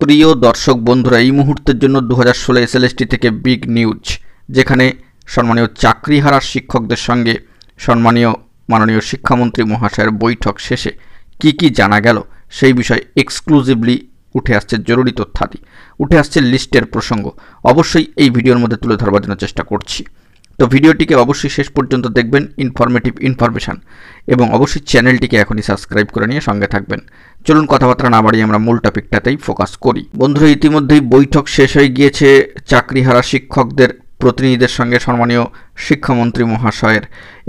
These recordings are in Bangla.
প্রিয় দর্শক বন্ধুরা, এই মুহূর্তের জন্য 2016 এসএলএসটি থেকে বিগ নিউজ, যেখানে সম্মানীয় চাকরিহারা শিক্ষকদের সঙ্গে সম্মানীয় মাননীয় শিক্ষামন্ত্রী মহাশয়ের বৈঠক শেষে কি জানা গেল সেই বিষয়ে এক্সক্লুসিভলি উঠে আসছে জরুরি তথ্যাদি, উঠে আসছে লিস্টের প্রসঙ্গ। অবশ্যই এই ভিডিওর মধ্যে তুলে ধরবার জন্য চেষ্টা করছি। তো ভিডিওটিকে অবশ্যই শেষ পর্যন্ত দেখবেন, ইনফরমেটিভ ইনফরমেশান, এবং অবশ্যই চ্যানেলটিকে এখনই সাবস্ক্রাইব করে নিয়ে সঙ্গে থাকবেন। চলুন কথাবার্তা না বাড়িয়ে আমরা মূল টপিকটাতেই ফোকাস করি। বন্ধুরা, ইতিমধ্যেই বৈঠক শেষ হয়ে গিয়েছে চাকরিহারা শিক্ষকদের প্রতিনিধিদের সঙ্গে সম্মানীয় শিক্ষামন্ত্রী মহাশয়ের,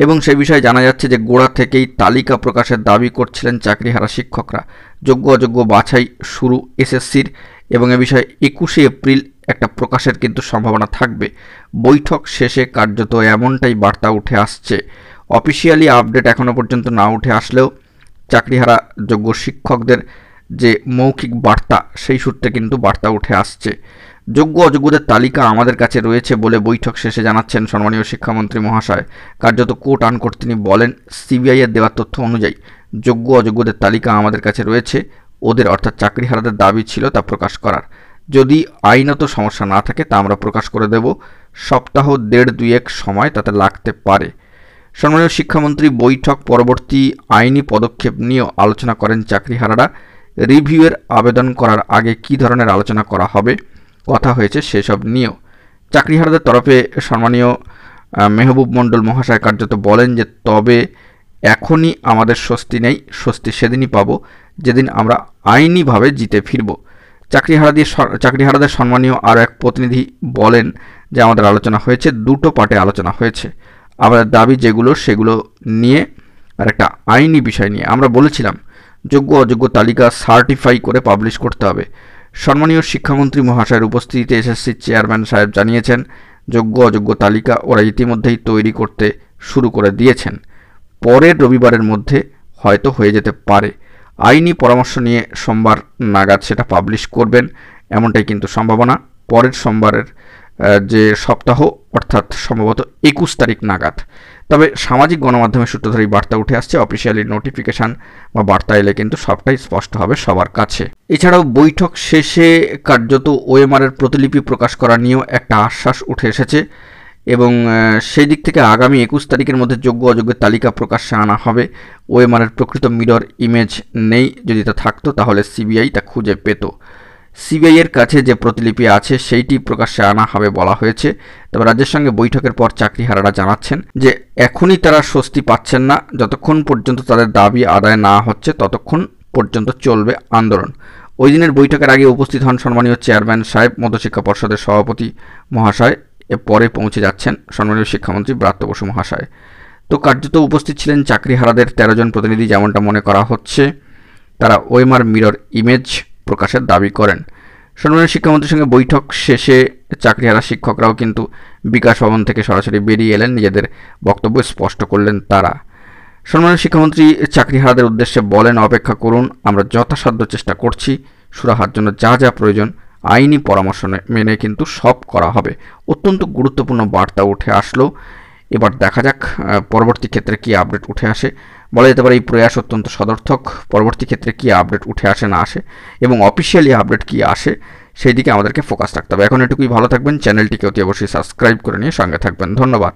এবং সেই বিষয়ে জানা যাচ্ছে যে গোড়া থেকেই তালিকা প্রকাশের দাবি করছিলেন চাকরিহারা শিক্ষকরা। যোগ্য অযোগ্য বাছাই শুরু এসএসসির, এবং এ বিষয়ে 21শে এপ্রিল একটা প্রকাশের কিন্তু সম্ভাবনা থাকবে। বৈঠক শেষে কার্যত এমনটাই বার্তা উঠে আসছে। অফিসিয়ালি আপডেট এখনও পর্যন্ত না উঠে আসলেও চাকরিহারা যোগ্য শিক্ষকদের যে মৌখিক বার্তা, সেই সূত্রে কিন্তু বার্তা উঠে আসছে। যোগ্য অযোগ্যদের তালিকা আমাদের কাছে রয়েছে বলে বৈঠক শেষে জানাচ্ছেন সম্মানীয় শিক্ষামন্ত্রী মহাশয়। কার্যত কোট আনকোট তিনি বলেন, সিবিআইয়ের দেওয়া তথ্য অনুযায়ী যোগ্য অযোগ্যদের তালিকা আমাদের কাছে রয়েছে। ওদের অর্থাৎ চাকরিহারাদের দাবি ছিল তা প্রকাশ করার। যদি আইনত সমস্যা না থাকে তা আমরা প্রকাশ করে দেব। সপ্তাহ 1.5-2 সময় তাতে লাগতে পারে। সম্মানীয় শিক্ষামন্ত্রী বৈঠক পরবর্তী আইনি পদক্ষেপ নিয়েও আলোচনা করেন। চাকরিহারারা রিভিউয়ের আবেদন করার আগে কী ধরনের আলোচনা করা হবে কথা হয়েছে সেসব নিয়েও। চাকরিহারাদের তরফে সম্মানীয় মেহবুব মণ্ডল মহাশয় কার্যত বলেন যে, তবে এখনই আমাদের স্বস্তি নেই, স্বস্তি সেদিনই পাবো যেদিন আমরা আইনিভাবে জিতে ফিরব। চাকরিহারাদের সম্মানীয় আরও এক প্রতিনিধি বলেন যে, আমাদের আলোচনা হয়েছে, দুটো পার্টে আলোচনা হয়েছে। আমাদের দাবি যেগুলো সেগুলো নিয়ে আর একটা আইনি বিষয় নিয়ে। আমরা বলেছিলাম যোগ্য অযোগ্য তালিকা সার্টিফাই করে পাবলিশ করতে হবে। সম্মানীয় শিক্ষামন্ত্রী মহাশয়ের উপস্থিতিতে এসএসসির চেয়ারম্যান সাহেব জানিয়েছেন, যোগ্য অযোগ্য তালিকা ওরা ইতিমধ্যেই তৈরি করতে শুরু করে দিয়েছেন। পরের রবিবারের মধ্যে হয়তো হয়ে যেতে পারে। আইনি পরামর্শ নিয়ে সোমবার নাগাদ সেটা পাবলিশ করবেন, এমনটাই কিন্তু সম্ভাবনা। পরের সোমবারের যে সপ্তাহ, অর্থাৎ সম্ভবত 21 তারিখ নাগাদ। তবে সামাজিক গণমাধ্যমের সূত্র ধরেই বার্তা উঠে আসছে। অফিসিয়ালি নোটিফিকেশান বা বার্তা এলে কিন্তু সবটাই স্পষ্ট হবে সবার কাছে। এছাড়াও বৈঠক শেষে কার্যত ওএমআরের প্রতিলিপি প্রকাশ করা নিয়েও একটা আশ্বাস উঠে এসেছে, এবং সেই দিক থেকে আগামী 21 তারিখের মধ্যে যোগ্য অযোগ্যের তালিকা প্রকাশ্যে আনা হবে। ওএমআরের প্রকৃত মিরর ইমেজ নেই, যদি তা থাকতো তাহলে সিবিআই তা খুঁজে পেত। সিবিআইয়ের কাছে যে প্রতিলিপি আছে সেইটি প্রকাশ্যে আনা হবে বলা হয়েছে। তবে রাজ্যের সঙ্গে বৈঠকের পর চাকরিহারারা জানাচ্ছেন যে এখনই তারা স্বস্তি পাচ্ছেন না। যতক্ষণ পর্যন্ত তাদের দাবি আদায় না হচ্ছে ততক্ষণ পর্যন্ত চলবে আন্দোলন। ওই দিনের বৈঠকের আগে উপস্থিত হন সম্মানীয় চেয়ারম্যান সাহেব, মধ্যশিক্ষা পর্ষদের সভাপতি মহাশয়। পরে পৌঁছে যাচ্ছেন সম্মানীয় শিক্ষামন্ত্রী ব্রাত্য বসু মহাশয়। তো কার্যত উপস্থিত ছিলেন চাকরিহারাদের 13 জন প্রতিনিধি, যেমনটা মনে করা হচ্ছে। তারা ওএমআর মিরর ইমেজ প্রকাশের দাবি করেন। সম্মানীয় শিক্ষামন্ত্রীর সঙ্গে বৈঠক শেষে চাকরিহারা শিক্ষকরাও কিন্তু বিকাশ ভবন থেকে সরাসরি বেরিয়ে এলেন, নিজেদের বক্তব্য স্পষ্ট করলেন তারা। সম্মানীয় শিক্ষামন্ত্রী চাকরিহারাদের উদ্দেশ্যে বলেন, অপেক্ষা করুন, আমরা যথাসাধ্য চেষ্টা করছি। সুরাহার জন্য যা যা প্রয়োজন আইনি পরামর্শ মেনে কিন্তু সব করা হবে। অত্যন্ত গুরুত্বপূর্ণ বার্তা উঠে আসলো। এবার দেখা যাক পরবর্তী ক্ষেত্রে কী আপডেট উঠে আসে। বলা যেতে পারে এই প্রয়াস অত্যন্ত সদর্থক। পরবর্তী ক্ষেত্রে কী আপডেট উঠে আসে না আসে, এবং অফিসিয়ালি আপডেট কী আসে সেই দিকে আমাদেরকে ফোকাস রাখতে হবে। এখন এটুকুই, ভালো থাকবেন। চ্যানেলটিকে অতি অবশ্যই সাবস্ক্রাইব করে নিয়ে সঙ্গে থাকবেন। ধন্যবাদ।